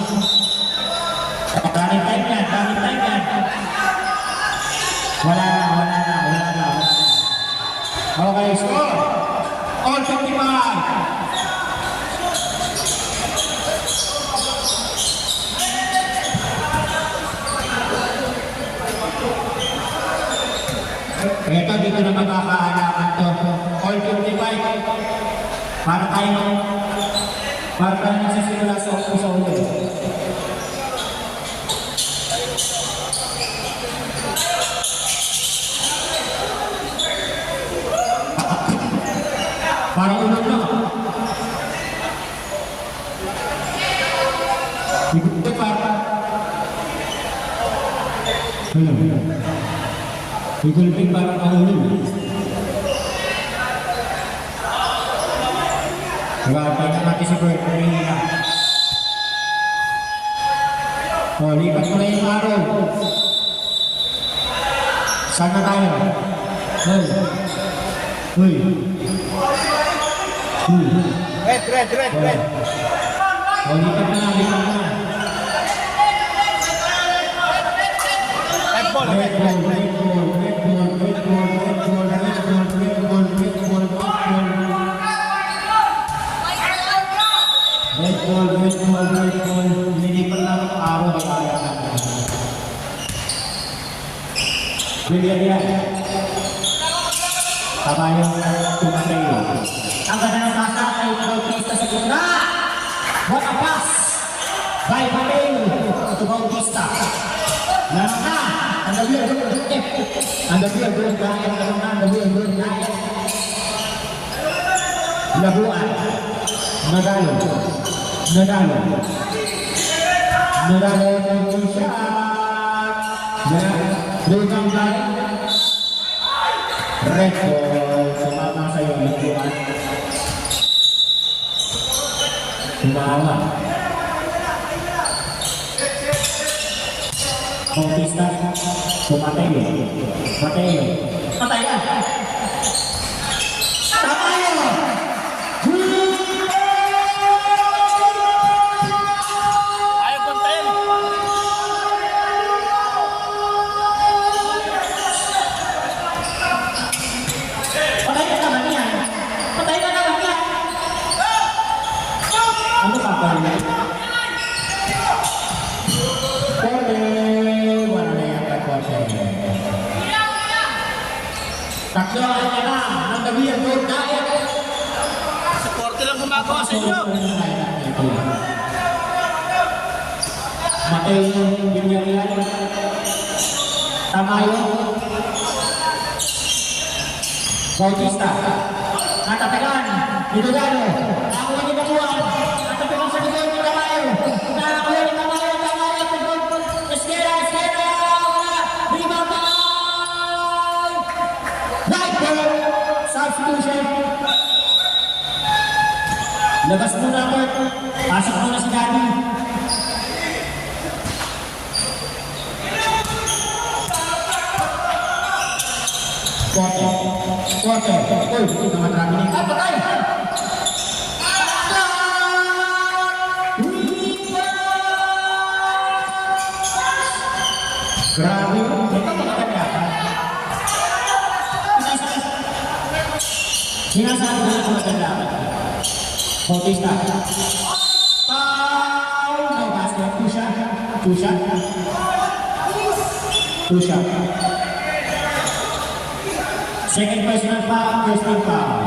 Daming time yan. Wala na. Okay, score. All 55. Ito, dito na magkakaalaman to. All 55. Para tayo nagsisimula sa ulo. Para ulo na. Ito para. Hello. Igulpin para kahulog. Nagkakapay na natin si Bert. O, lipat mo na yung araw. Saan na tayo? Uy. Red. O, lipat mo na. Red ball. Red ball. Nilipat na ng araw ng kaya natin. Brilliant. Tama yung tumatay. Ang ganda ng pasa ay Bautista sa gitna. What a pass! By Mateo to Bautista. Lana! Ang gabi ang gawin gaya. Labuan. Nadalo ng siya. Lutang tayo. Red ball. Sumama sa'yo. Labuan. Sumama. Bautista. Mateo. Patay na. Tama yun. Ayaw pantayin. Patay na naman yan. Ano ka ba yun? Wala na yan kay Korte. Tatlo ka na. Ang gabi ang gold diet. Sa korte lang gumagawa sa inyo. Matay yung Villarreal. Tama yun. Bautista. Natatagan. Dinugano. Nakakuha ni Bakuan. Natatagan sa likod ni Tamayo. Nakakuha ni Tamayo. Esquera. Wala. Rebound time. Right ball. Substitution. Labas muna ako. Pasok muna si Gabi. Korte. Uy, naman rami ni. Patay! Grabe. Ito magaganda. Sinasabi ko na magaganda. Bautista. Foul! No basket. Two shot. Second personal foul, first team foul.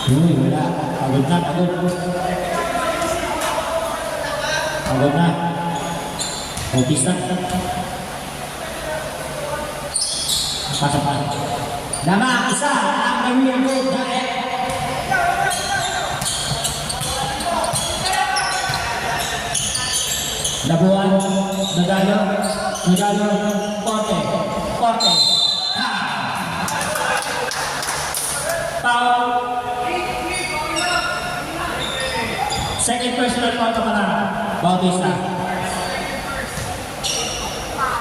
Wala. Pagod na. Bautista. Pasok pa. Lama, isa. Ang gawin ang gold. Labuan, Nadalo, Korte. Foul. Second personal foul pa na. Bautista.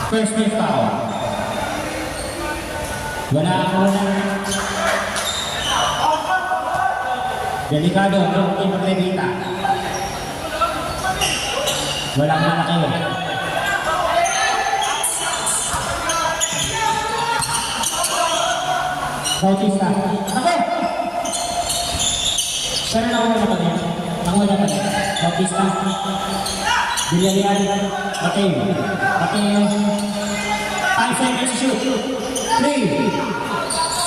First team foul. Wala ako na. Delikado, no? Hindi maglilita. Walang malaki. Bautista. Ako! Pero nakuha na kami. Nakuha na kami. Bautista. Villarreal. Mateo. Mateo. 5 seconds to shoot. 3.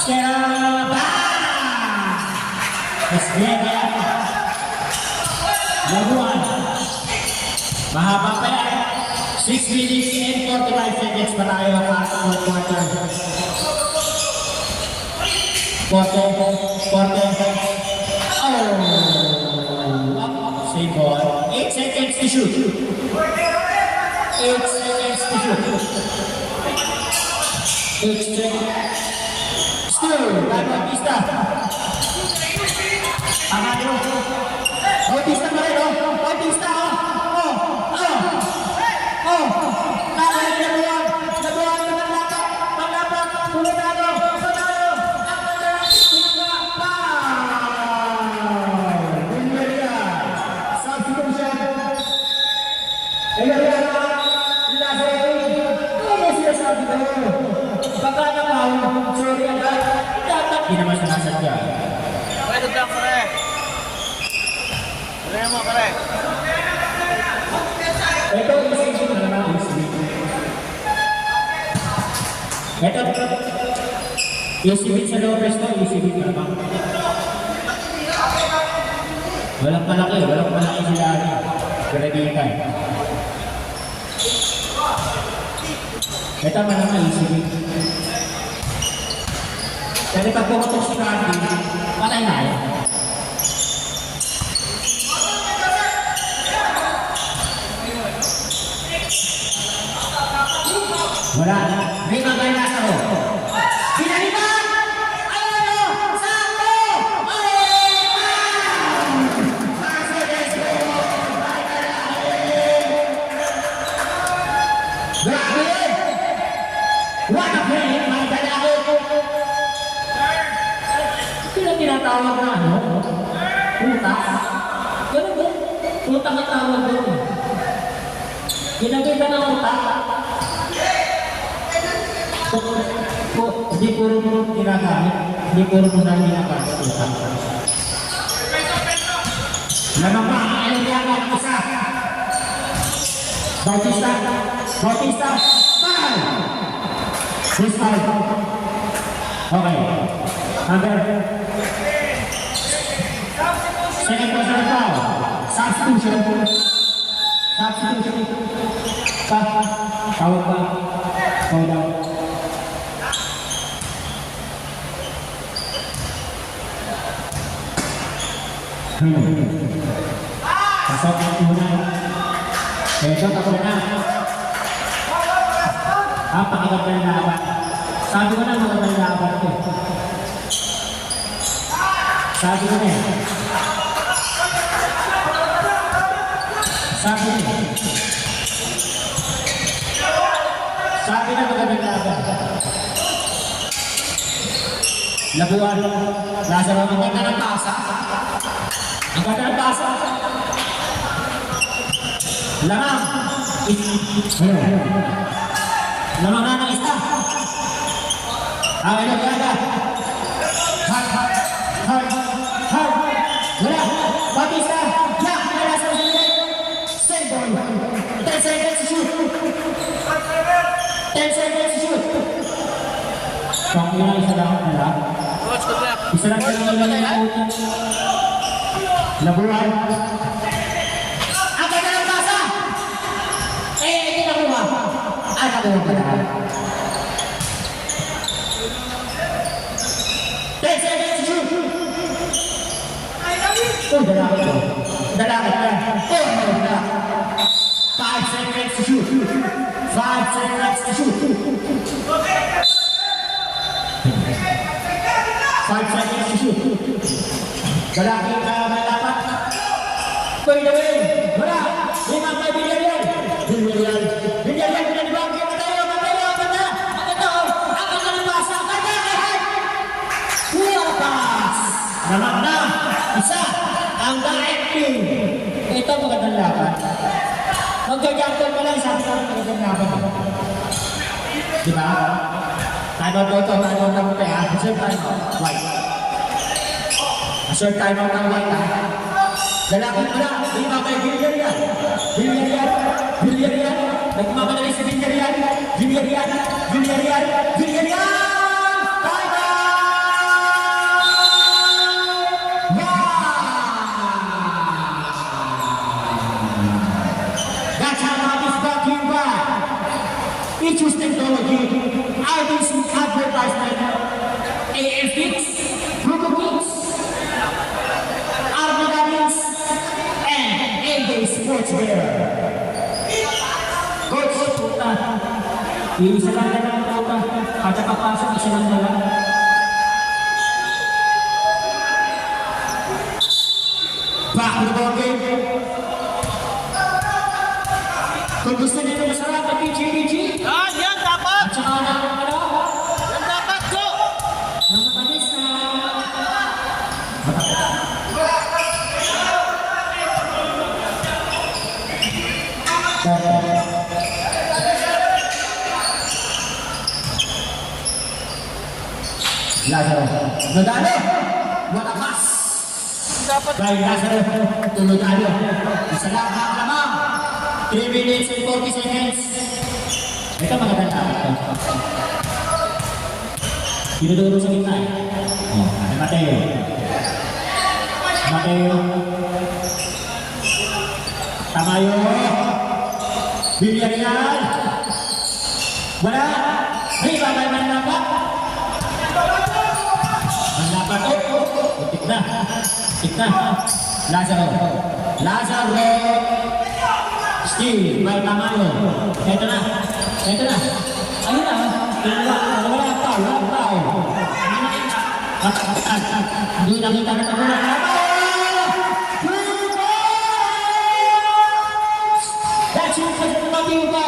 Scarabaa! Esgrega. Labuan. Mahaba pa yan. 6 minutes and 45 seconds pa tayo para sa fourth quarter. Forte. Oh! Save ball. 8 seconds to shoot. 8 seconds to shoot. 8 seconds. Still, Bautista. Amado. Bautista pa rin, oh. Bautista, oh. Nabuhan na ng lapat. Paglapat. Pumunado. Hindi naman sinasadya. Pwede lang, pare. Pare mo, pare. Ito, isipin na naman. Ito, isipin sa Lopez to, isipin na naman. Walang malaki sila. Grabitan. Ito man ang isipin. Kasi pag pumatok si Randy, patay na yan. Wala na. May magay nasa ko. Pinalitan! Ayun o! Sakto! Grabe! What a play! Mga dalako! Ito tinatawag na ano? Utak? Ganun ba? Utak na tawag doon. Ginagay ka ng utak. Hindi puro mo ginagamit. Hindi puro mo na ginagamit. Utak. Lamang pa, ano niya ang isa? Bautista. Foul! This foul. Okay. Under. Second personal foul. Substitution. Tawag ba? Hold on. Pasok ang una. Medyo ako na. Pakigab na laban. Sabi ko na magandang laban ito. Sabi ko na. Sabi na magandang laban. Labuan. Nasa mga maganda ng tasa. Ang ganda ng tasa. Lamang. Lamang na ng isa. Ano ganda? Hard. Wala. Bautista. Yeah. Wala sa ulit. Send ball. 10 seconds to shoot. 10 seconds to shoot. Kung ilang isa lang nila. Coach, good luck. Isa lang sila nila yung ulit. Labuan. Ang ganda ng basa! Hindi nakuha. Nakuha pa na. 10 seconds to shoot. Dalakit ko. Dalakit na. 5 seconds to shoot. 5 seconds to shoot. 5 seconds to shoot. Dalakit na malapat. By the way, wala. Lima kay Villarreal. Villarreal, pinalibang kayo. Matay. Ang ganda ng basa. Puwapas. Naman na. Isa. Ang directing. Ito magandang laban. Magja-jungle ka lang, sabi ka lang talagang laban. Di ba? Time out ito, time out lang tayo. Assert time out, white. Assert time out ng white, ha? Lalaki mo na, di ba kay Villarreal? Villarreal, Villarreal. Nagmamadali si Villarreal, Villarreal, Villarreal, Villarreal! Time out! That's how love is brought to you by Features Technology, RDC Advertisement, AFX, Google Kicks, Armadillos, and AJ Sportswear. Coach, puta. Isa lang na lang puta. Kada kapasok, isa lang na lang. Back to the ball game. Kung gusto nyo na masarap na PG. Yan dapat! At saka na Yan dapat, go! matamis na Lazaro, Nodano, malakas! Dapat Dahil Lazaro, Nodano, isa lang lamang, 3 minutes and 40 seconds. Ito magandang dapat. Dinuduro sa gitna. Oh, ada Mateo. Mateo. Tamayo. Villarreal. Wala. Riba may manlapat. Manlapat. Tik na. Tik na. Lazaro. Lazaro. Steve. May Tamayo. Ito na. Ito na. Ayun na. Wala pa. Hindi nakita na ito na. That's yung pag-matiw ba?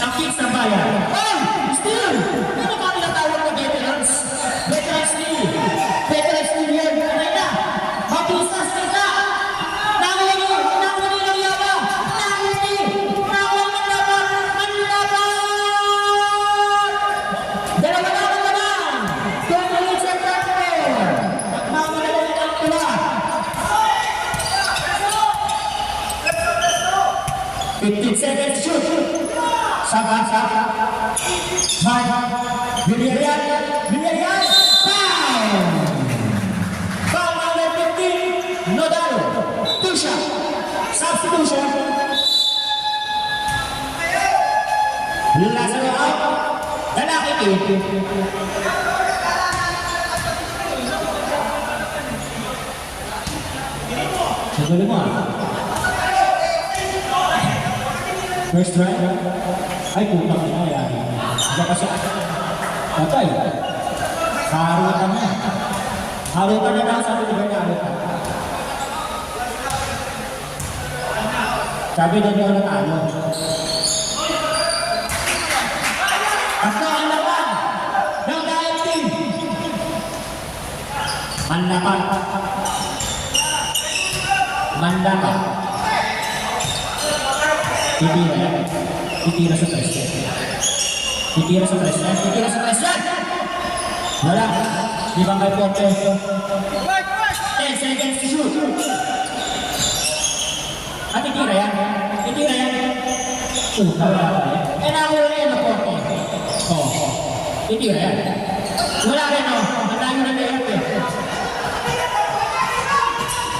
Ang kicks ng bayan. Oh! Still! Ano ba nila tawag na veterans? Veterans still! Veterans still yan! Ano na? Batistas kita! Nanguni ng yaba! Nanguni ng laban! Dalawa na ang laban! 2 minutes and 30! Nagmamadali ang tula! 15 seconds shoot! Saka! Villarreal! Foul! Foul number 15! Nodano! Tusha! Substitution! Lazaro out! Lalaki team! Sagulo mo First try? Ay, putang ina yan. Diyan kasi. Patay. Harutan na. Harutan na daw, sabi ni Berna, harutan. Sabi doon yung natalo. Tatlo ang laban ng Diet Team. Mandapan. Titira sa tres yan! Wala! Di ba may porte? 10 seconds to shoot! Titira yan! Wala pa yan. Nakuha na yan ang porte. Titira yan. Wala rin o. Ang tayo na yan.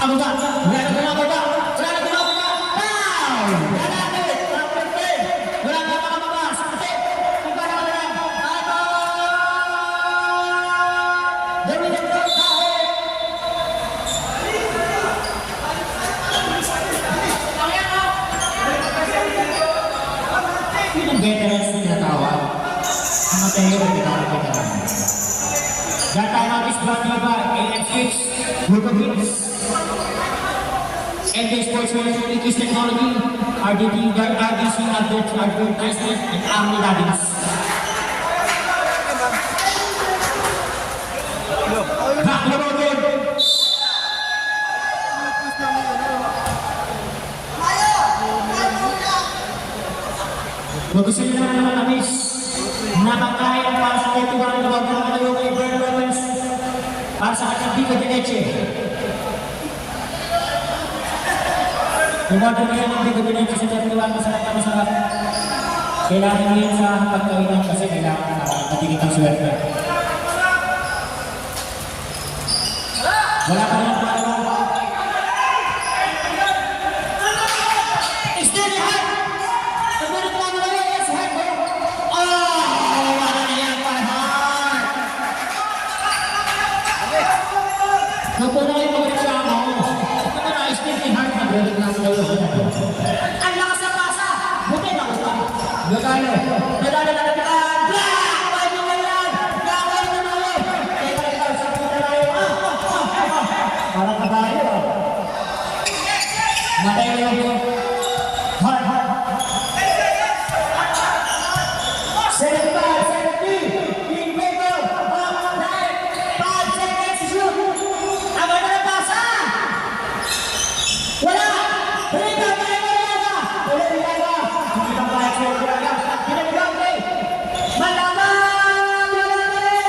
Ano ba? Wala na gumababa! Foul! Veterans na tinatawag. Ang Mateo na tinatawag veterans. That time out is brought to you by AFX, Google Kicks, NJ Sportswear, Features Technology, RDC Advertisement, and Armadillos. Back to the ball game. Kung gusto nyo naman naman na-miss, nakakain para sa 21 na wag na kayo kay Bern Lawrence para sa kanyang Pico de Leche. Kung wag na kayo ng Pico de Leche sa 21, masarap na masarap. Kailangan nyo yun sa pagkawinan kasi kailangan matigit ang swerte. Wala pa rin ang pala. Steady hand! Pagbalit lang na lang, yes, hand mo. Oh! Wala na yan, Parhar! Napo na kayo mag-reklamo. Ito na, steady hand, pagbalit lang na lang. Ang lakas na pasa! Buti na ko pa. Gagano? Medalo na natin. Black! Pahay mo ngayon! Gawin mo na lang! Teka, ikaw, sabi ko na lang. Parang kabayo. Matay na lang. Hard, hard. 75, 70. King Pedro. 5 seconds to shoot. Agad na pasa. Wala. Rita, tayo na lang. Wala rin lang. Hindi pa kaya siya. Pinag-ground play. Malaman. Wala na rin.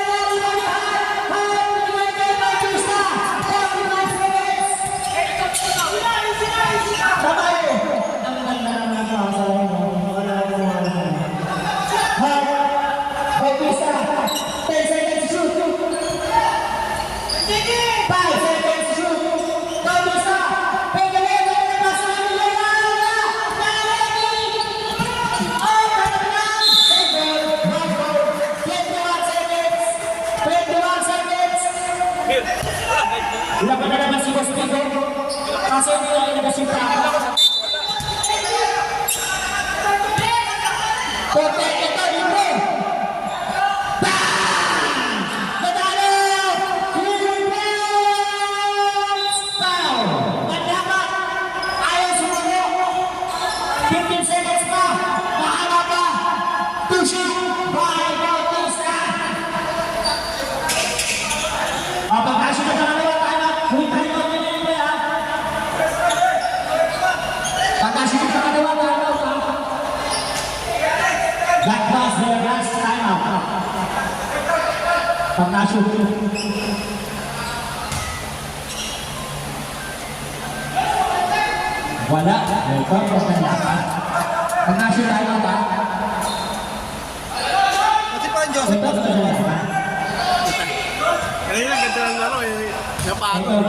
Laban na naman si Waspigo. Kasi hindi na ilabas yung tao. Kote, ito, libre. Bang! Nadalo! Libre! Foul! Mandapat! Ayaw sumulo. 15 seconds pa. Mahaba pa. To shoot by Bautista. Pagkasya na kami. Pagkasya ka kadawa tayo. That was their last time out. Pagkasya. Wala. Welcome po sa lahat. Pagkasya tayo ba? Kasi pa yung Joseph. Welcome po sa lahat. Kanina ganda ng laro eh. Napagod.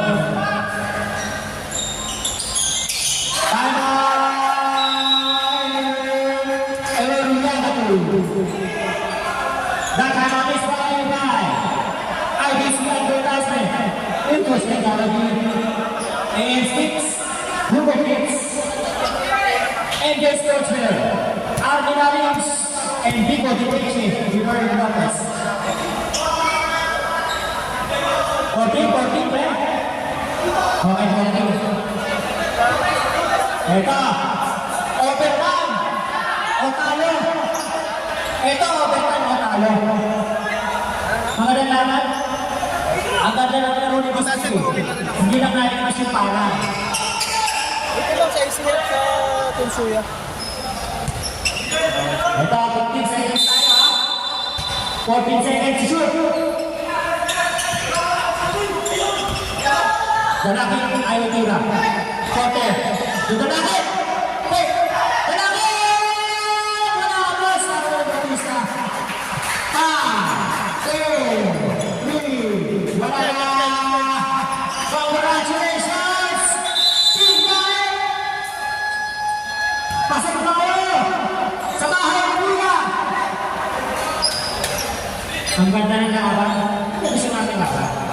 That time on this Friday night, IBC advertisement, Infos Technology, AN6, Google Kids, Angel Sportswear, Armin Williams, and Vico Divici, University Brothers. 14, pre? Okay, 14. Ito, overtime, o talo. Ito, overtime, o talo. Mga dalaman, ang ganda ng laro ni Bosasco. Hindi lang natin mas yung para. Ito lang sa ICF sa Tunsuya. Ito, 15 seconds tayo, ha? 14 seconds to shoot. Dalaking ayaw tira. Kote. Dalakin! Hey! Dalakin! Manabas! Ako ang Batista. 5, 4, 3, wala na! Congratulations! Team Galit! Pasok na kayo! Sa bahay ng Buya! Ang ganda ng laban. Gusto natin laban.